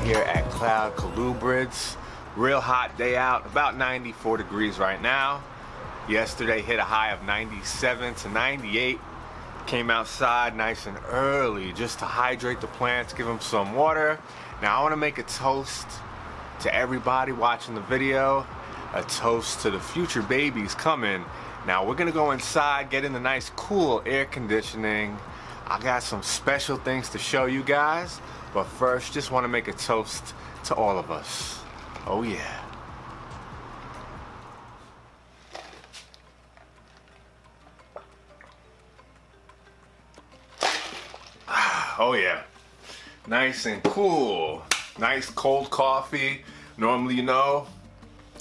here at Colubrids. Real hot day out, about 94 degrees right now. Yesterday hit a high of 97 to 98. Came outside nice and early just to hydrate the plants, give them some water. Now I want to make a toast to everybody watching the video, a toast to the future babies coming. Now we're gonna go inside, get in the nice cool air conditioning. I got some special things to show you guys, but first just want to make a toast to all of us. Oh yeah. Oh yeah. Nice and cool. Nice cold coffee. Normally, you know,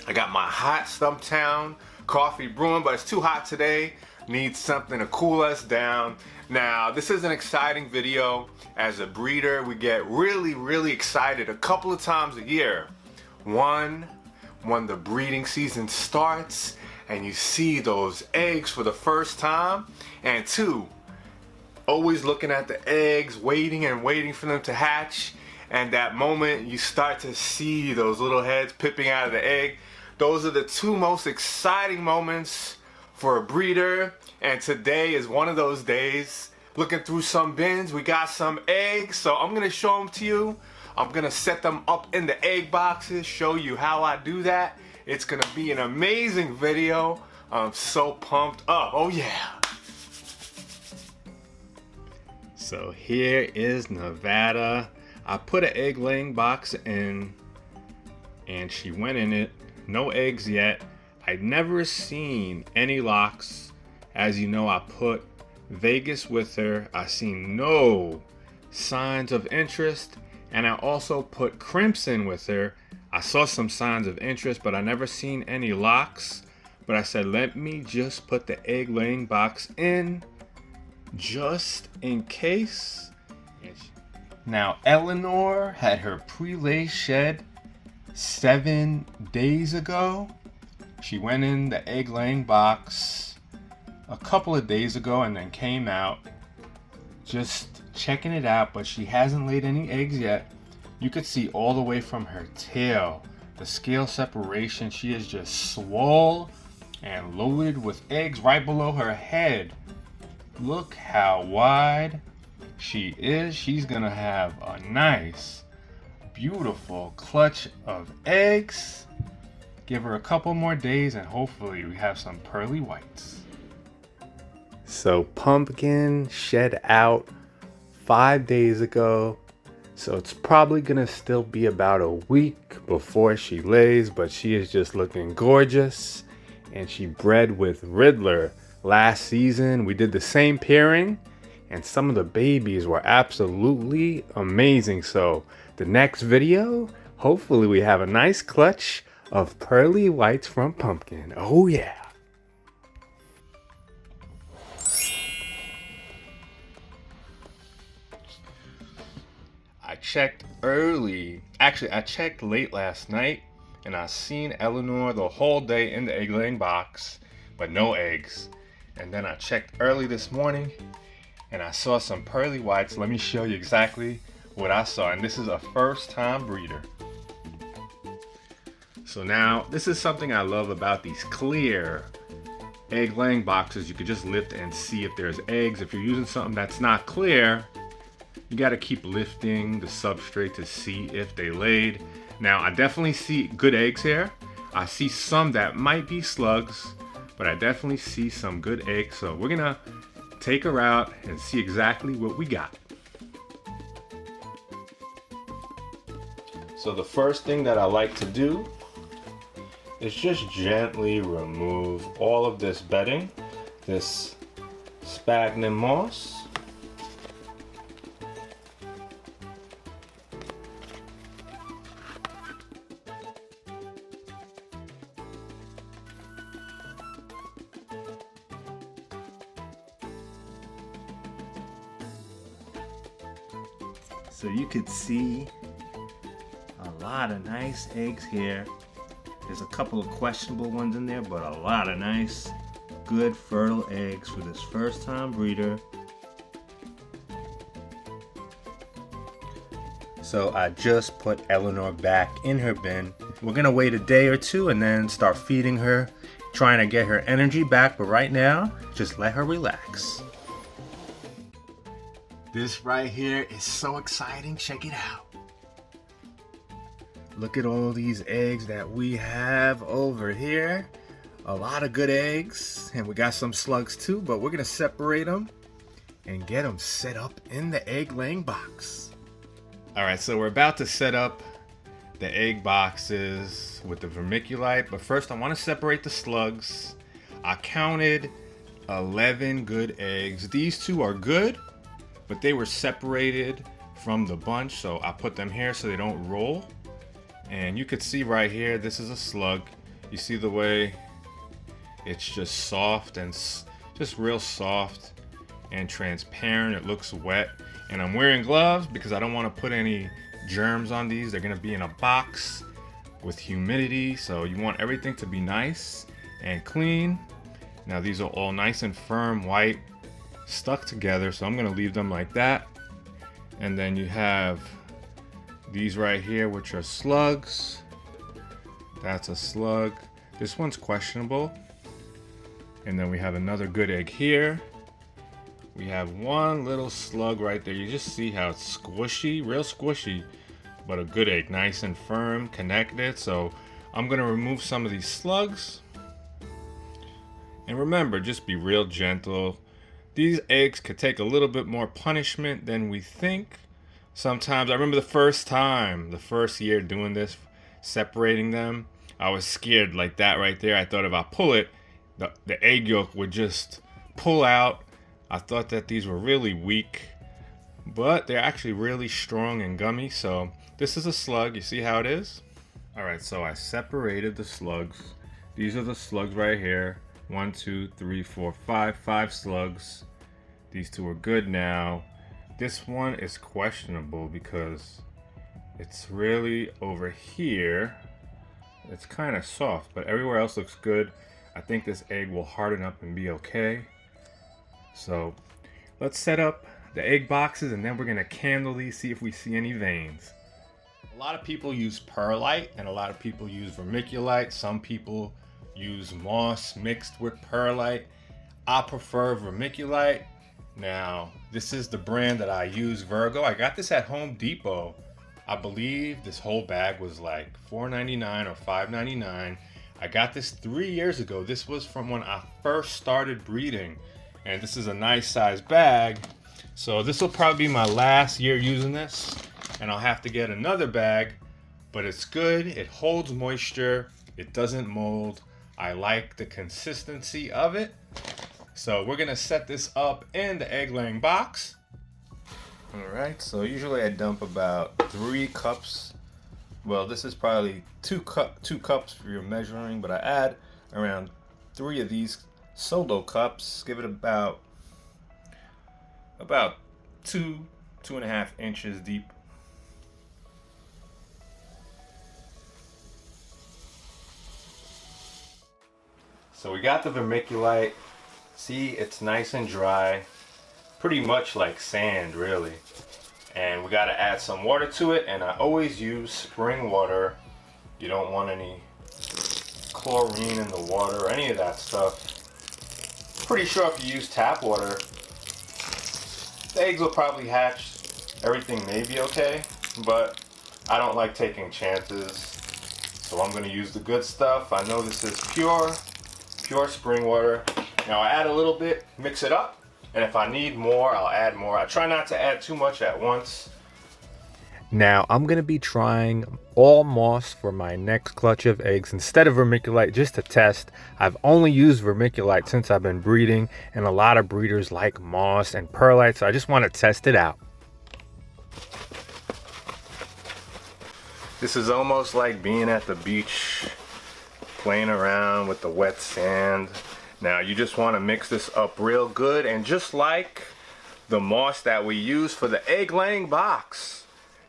I got my hot Stumptown coffee brewing, but it's too hot today. Need something to cool us down. Now, this is an exciting video. As a breeder, we get really excited a couple of times a year. One, when the breeding season starts and you see those eggs for the first time. And two, always looking at the eggs, waiting and waiting for them to hatch. And that moment you start to see those little heads pipping out of the egg. Those are the two most exciting moments for a breeder. And today is one of those days. Looking through some bins, we got some eggs. So I'm gonna show them to you. I'm gonna set them up in the egg boxes, show you how I do that. It's gonna be an amazing video. I'm so pumped up. Oh yeah. So here is Nevada. I put an egg laying box in and she went in it. No eggs yet. I'd never seen any locks. As you know, I put Vegas with her. I seen no signs of interest. And I also put Crimson with her. I saw some signs of interest, but I never seen any locks. But I said, let me just put the egg laying box in just in case. Now, Eleanor had her pre-lay shed 7 days ago. She went in the egg laying box a couple of days ago and then came out just checking it out, but she hasn't laid any eggs yet. You could see all the way from her tail the scale separation. She is just swole and loaded with eggs right below her head. Look how wide she is. She's gonna have a nice, beautiful clutch of eggs. Give her a couple more days and hopefully we have some pearly whites. So Pumpkin shed out 5 days ago. So it's probably gonna still be about a week before she lays, but she is just looking gorgeous. And she bred with Riddler last season. We did the same pairing and some of the babies were absolutely amazing. So the next video, hopefully we have a nice clutch of pearly whites from Pumpkin. Oh yeah. I checked early. Actually, I checked late last night and I seen Eleanor the whole day in the egg laying box, but no eggs. And then I checked early this morning and I saw some pearly whites. Let me show you exactly what I saw. And this is a first time breeder. So now, this is something I love about these clear egg laying boxes. You can just lift and see if there's eggs. If you're using something that's not clear, you gotta keep lifting the substrate to see if they laid. Now, I definitely see good eggs here. I see some that might be slugs, but I definitely see some good eggs. So we're gonna take her out and see exactly what we got. So the first thing that I like to do is just gently remove all of this bedding, this sphagnum moss. So you could see a lot of nice eggs here. There's a couple of questionable ones in there, but a lot of nice, good, fertile eggs for this first time breeder. So I just put Eleanor back in her bin. We're gonna wait a day or two and then start feeding her, trying to get her energy back, but right now, just let her relax. This right here is so exciting, check it out. Look at all these eggs that we have over here. A lot of good eggs, and we got some slugs too, but we're gonna separate them and get them set up in the egg laying box. All right, so we're about to set up the egg boxes with the vermiculite, but first I want to separate the slugs. I counted 11 good eggs. These two are good, but they were separated from the bunch, so I put them here so they don't roll. And you could see right here, this is a slug. You see the way it's just soft and just real soft and transparent. It looks wet. And I'm wearing gloves because I don't want to put any germs on these. They're gonna be in a box with humidity, so you want everything to be nice and clean. Now these are all nice and firm, white, stuck together, so I'm gonna leave them like that. And then you have these right here, which are slugs. That's a slug. This one's questionable. And then we have another good egg here. We have one little slug right there. You just see how it's squishy, real squishy, but a good egg, nice and firm, connected. So I'm gonna remove some of these slugs. And remember, just be real gentle. These eggs could take a little bit more punishment than we think. Sometimes, I remember the first year doing this, separating them, I was scared like that right there. I thought if I pull it, the egg yolk would just pull out. I thought that these were really weak, but they're actually really strong and gummy. So this is a slug. You see how it is? All right, so I separated the slugs. These are the slugs right here. 1, 2, 3, 4, 5 slugs. These two are good now. This one is questionable because it's really over here. It's kind of soft, but everywhere else looks good. I think this egg will harden up and be okay. So let's set up the egg boxes and then we're gonna candle these, see if we see any veins. A lot of people use perlite and a lot of people use vermiculite. Some people use moss mixed with perlite. I prefer vermiculite. Now, this is the brand that I use, Virgo. I got this at Home Depot. I believe this whole bag was like $4.99 or $5.99. I got this 3 years ago. This was from when I first started breeding. And this is a nice size bag. So this will probably be my last year using this. And I'll have to get another bag. But it's good. It holds moisture. It doesn't mold. I like the consistency of it. So we're gonna set this up in the egg laying box. All right, so usually I dump about 3 cups. Well, this is probably 2 cups for your measuring, but I add around 3 of these solo cups. Give it about 2.5 inches deep. So we got the vermiculite. See, it's nice and dry, pretty much like sand, really. And we got to add some water to it, and I always use spring water. You don't want any chlorine in the water or any of that stuff. Pretty sure if you use tap water, the eggs will probably hatch. Everything may be okay, but I don't like taking chances, so I'm going to use the good stuff. I know this is pure spring water. Now I add a little bit, mix it up, and if I need more, I'll add more. I try not to add too much at once. Now I'm going to be trying all moss for my next clutch of eggs instead of vermiculite, just to test. I've only used vermiculite since I've been breeding, and a lot of breeders like moss and perlite, so I just want to test it out. This is almost like being at the beach, playing around with the wet sand. Now you just want to mix this up real good, and just like the moss that we use for the egg laying box,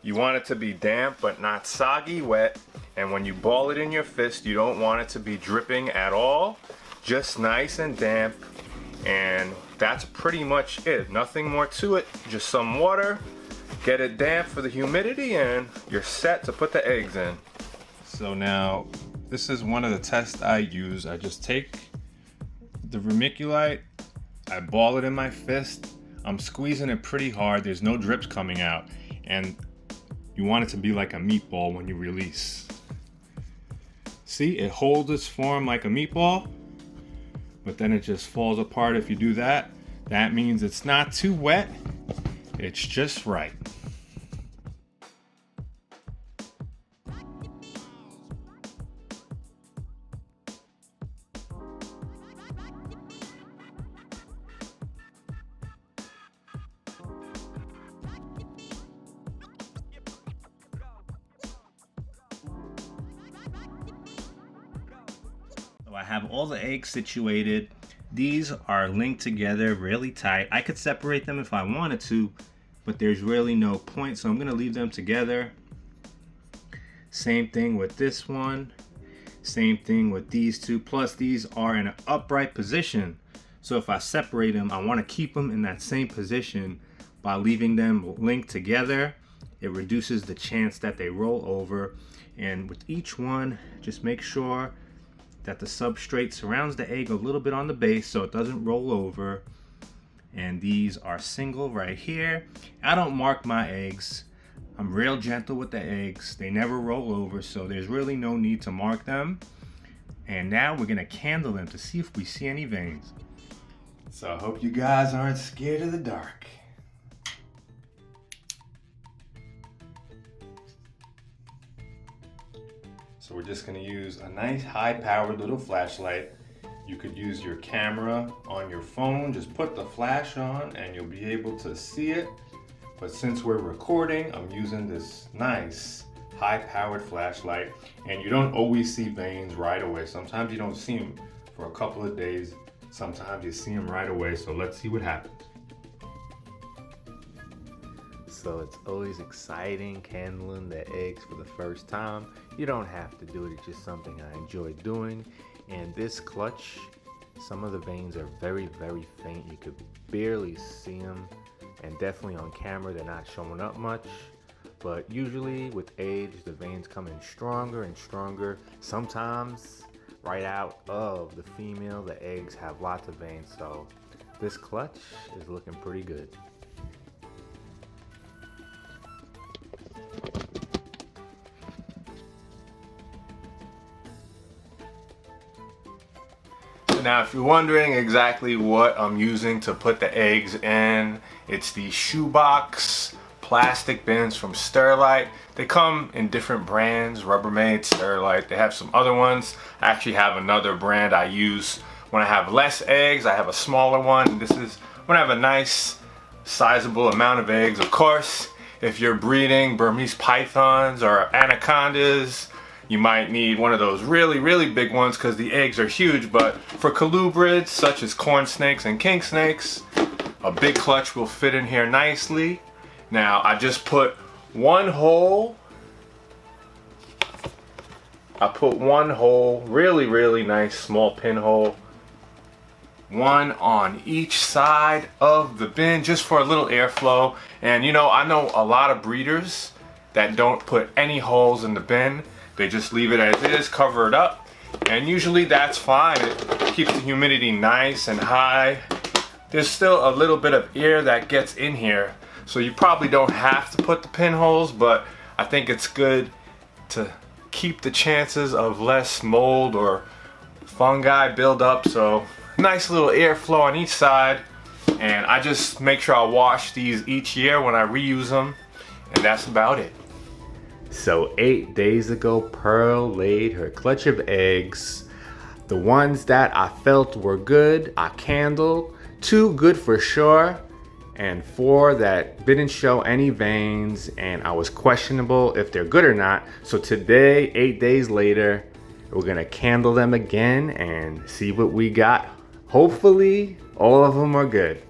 you want it to be damp but not soggy wet, and when you ball it in your fist, you don't want it to be dripping at all, just nice and damp. And that's pretty much it, nothing more to it, just some water, get it damp for the humidity, and you're set to put the eggs in. So now, this is one of the tests I use. I just take the vermiculite, I ball it in my fist, I'm squeezing it pretty hard, there's no drips coming out, and you want it to be like a meatball when you release. See, it holds its form like a meatball, but then it just falls apart if you do that. That means it's not too wet, it's just right. So I have all the eggs situated. These are linked together really tight. I could separate them if I wanted to, but there's really no point, so I'm gonna leave them together. Same thing with this one. Same thing with these two. Plus these are in an upright position. So if I separate them, I wanna keep them in that same position. By leaving them linked together, it reduces the chance that they roll over. And with each one, just make sure that the substrate surrounds the egg a little bit on the base so it doesn't roll over. And these are single right here. I don't mark my eggs. I'm real gentle with the eggs. They never roll over, so there's really no need to mark them. And now we're gonna candle them to see if we see any veins. So I hope you guys aren't scared of the dark. So we're just gonna use a nice high-powered little flashlight. You could use your camera on your phone, just put the flash on and you'll be able to see it. But since we're recording, I'm using this nice high-powered flashlight, and you don't always see veins right away. Sometimes you don't see them for a couple of days. Sometimes you see them right away, so let's see what happens. So it's always exciting candling the eggs for the first time. You don't have to do it, it's just something I enjoy doing. And this clutch, some of the veins are very, very faint. You could barely see them, and definitely on camera they're not showing up much. But usually with age, the veins come in stronger and stronger. Sometimes right out of the female, the eggs have lots of veins. So this clutch is looking pretty good. Now, if you're wondering exactly what I'm using to put the eggs in, it's the shoebox plastic bins from Sterlite. They come in different brands, Rubbermaid, Sterlite. They have some other ones. I actually have another brand I use when I have less eggs. I have a smaller one. This is when I have a nice sizable amount of eggs. Of course, if you're breeding Burmese pythons or anacondas, you might need one of those really, really big ones because the eggs are huge. But for colubrids, such as cornsnakes and king snakes, a big clutch will fit in here nicely. Now, I just put one hole. I put one hole, really, really nice small pinhole. One on each side of the bin just for a little airflow. And you know, I know a lot of breeders that don't put any holes in the bin. They just leave it as is, cover it up, and usually that's fine. It keeps the humidity nice and high. There's still a little bit of air that gets in here, so you probably don't have to put the pinholes, but I think it's good to keep the chances of less mold or fungi build up. So nice little airflow on each side, and I just make sure I wash these each year when I reuse them, and that's about it. So 8 days ago, Pearl laid her clutch of eggs. The ones that I felt were good, I candled. 2 good for sure, and 4 that didn't show any veins, and I was questionable if they're good or not. So today, 8 days later, we're gonna candle them again and see what we got. Hopefully, all of them are good.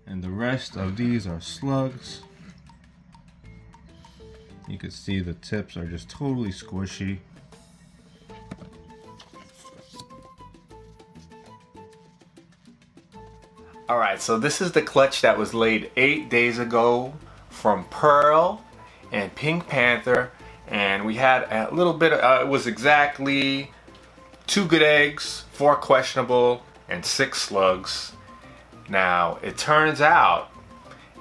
And the rest of these are slugs. You can see the tips are just totally squishy. Alright, so this is the clutch that was laid 8 days ago from Pearl and Pink Panther. And we had a little bit of, it was exactly 2 good eggs, 4 questionable, and 6 slugs. Now, it turns out,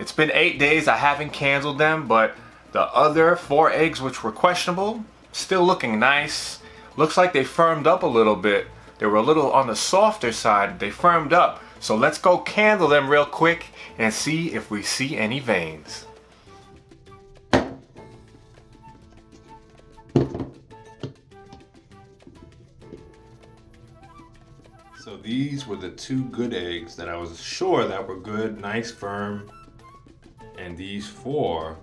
it's been 8 days, I haven't candled them, but the other 4 eggs which were questionable, still looking nice. Looks like they firmed up a little bit. They were a little on the softer side, they firmed up. So let's go candle them real quick and see if we see any veins. So these were the 2 good eggs that I was sure that were good, nice, firm. And these 4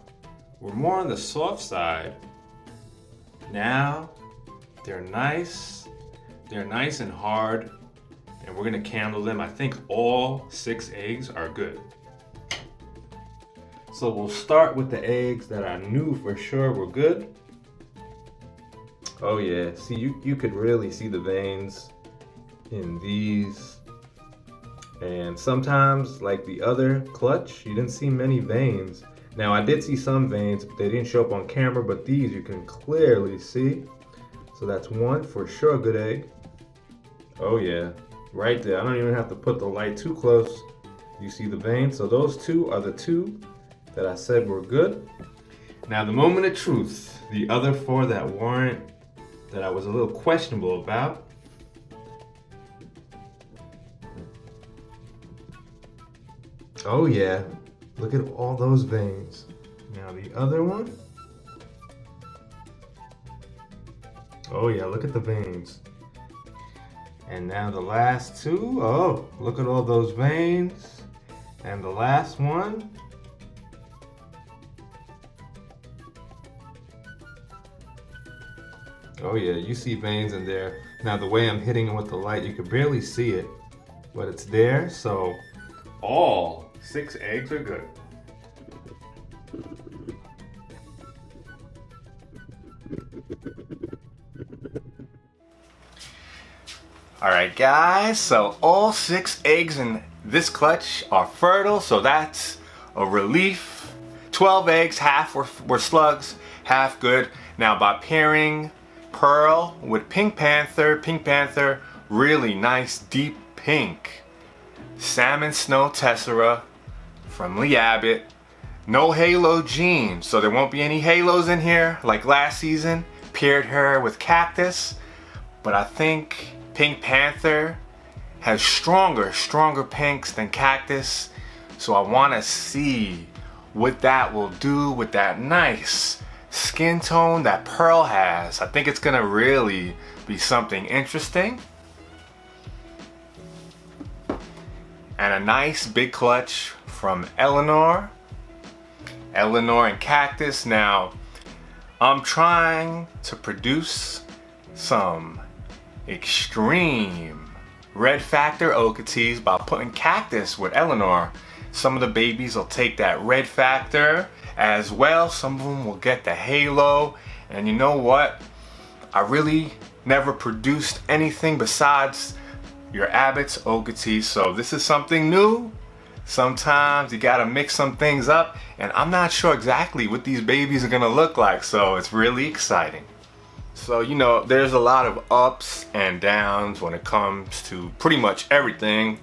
were more on the soft side. Now they're nice and hard. And we're gonna candle them. I think all 6 eggs are good. So we'll start with the eggs that I knew for sure were good. Oh yeah, see you could really see the veins in these. And sometimes, like the other clutch, you didn't see many veins. Now I did see some veins, but they didn't show up on camera, but these you can clearly see. So that's 1 for sure good egg. Oh yeah. Right there, I don't even have to put the light too close. You see the veins? So those 2 are the 2 that I said were good. Now the moment of truth, the other 4 that weren't, that I was a little questionable about. Oh yeah, look at all those veins. Now the other one. Oh yeah, look at the veins. And now the last 2, oh, look at all those veins. And the last one. Oh yeah, you see veins in there. Now the way I'm hitting it with the light, you can barely see it, but it's there. So all 6 eggs are good. Alright guys, so all 6 eggs in this clutch are fertile, so that's a relief. 12 eggs, half were slugs, half good. Now by pairing Pearl with Pink Panther, really nice deep pink. Salmon Snow Tessera from Lee Abbott. No halo genes, so there won't be any halos in here like last season. Paired her with Cactus, but I think Pink Panther has stronger pinks than Cactus. So I want to see what that will do with that nice skin tone that Pearl has. I think it's going to really be something interesting. And a nice big clutch from Eleanor and Cactus. Now, I'm trying to produce some extreme red factor oketees by putting Cactus with Eleanor. Some of the babies will take that red factor as well. Some of them will get the halo. And you know what? I really never produced anything besides your Abbott's oketees. So this is something new. Sometimes you gotta mix some things up, and I'm not sure exactly what these babies are gonna look like, so it's really exciting. So, you know, there's a lot of ups and downs when it comes to pretty much everything,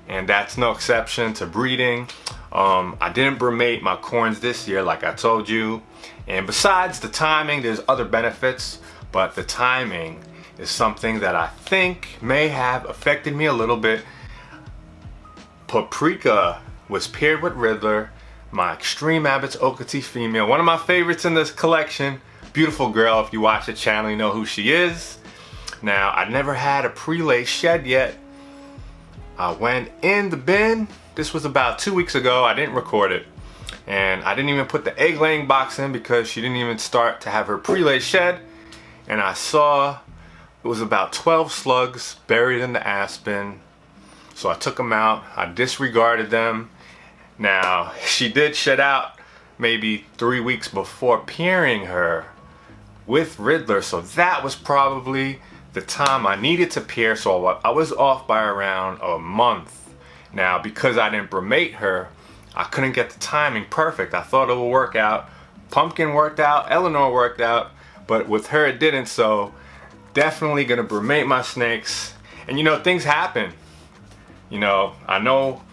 and that's no exception to breeding. I didn't brumate my corns this year like I told you, and besides the timing, there's other benefits, but the timing is something that I think may have affected me a little bit. Paprika was paired with Riddler, my Extreme Abbott's Okatee female, one of my favorites in this collection. Beautiful girl. If you watch the channel, you know who she is. Now, I never had a pre-lay shed yet. I went in the bin. This was about 2 weeks ago. I didn't record it. And I didn't even put the egg laying box in because she didn't even start to have her pre-lay shed. And I saw it was about 12 slugs buried in the aspen. So I took them out, I disregarded them. Now, she did shed out maybe 3 weeks before pairing her with Riddler, so that was probably the time I needed to pair, so I was off by around a month. Now, because I didn't bromate her, I couldn't get the timing perfect. I thought it would work out. Pumpkin worked out, Eleanor worked out, but with her it didn't. So definitely gonna bromate my snakes. And you know, things happen. You know, I know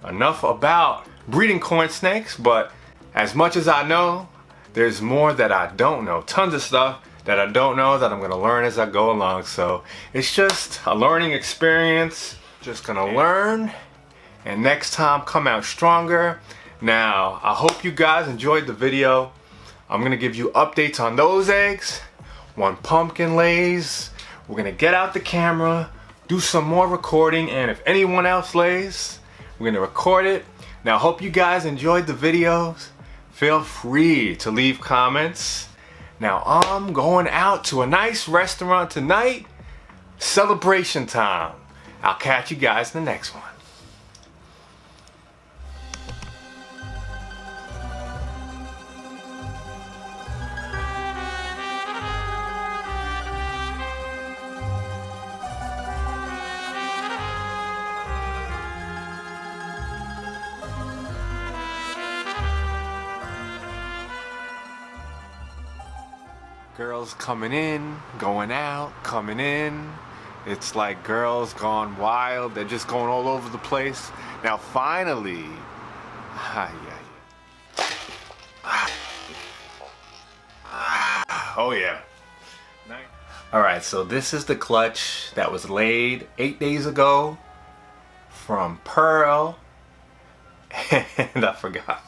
enough about breeding corn snakes, but as much as I know, there's more that I don't know. Tons of stuff that I don't know that I'm gonna learn as I go along. So it's just a learning experience. Just gonna learn, and next time come out stronger. Now, I hope you guys enjoyed the video. I'm gonna give you updates on those eggs. When Pumpkin lays, we're gonna get out the camera, do some more recording, and if anyone else lays, we're gonna record it. Now, I hope you guys enjoyed the videos. Feel free to leave comments. Now, I'm going out to a nice restaurant tonight. Celebration time. I'll catch you guys in the next one. Girls coming in, going out, coming in. It's like girls gone wild. They're just going all over the place. Now finally, oh yeah. Alright, so this is the clutch that was laid 8 days ago from Pearl. And I forgot.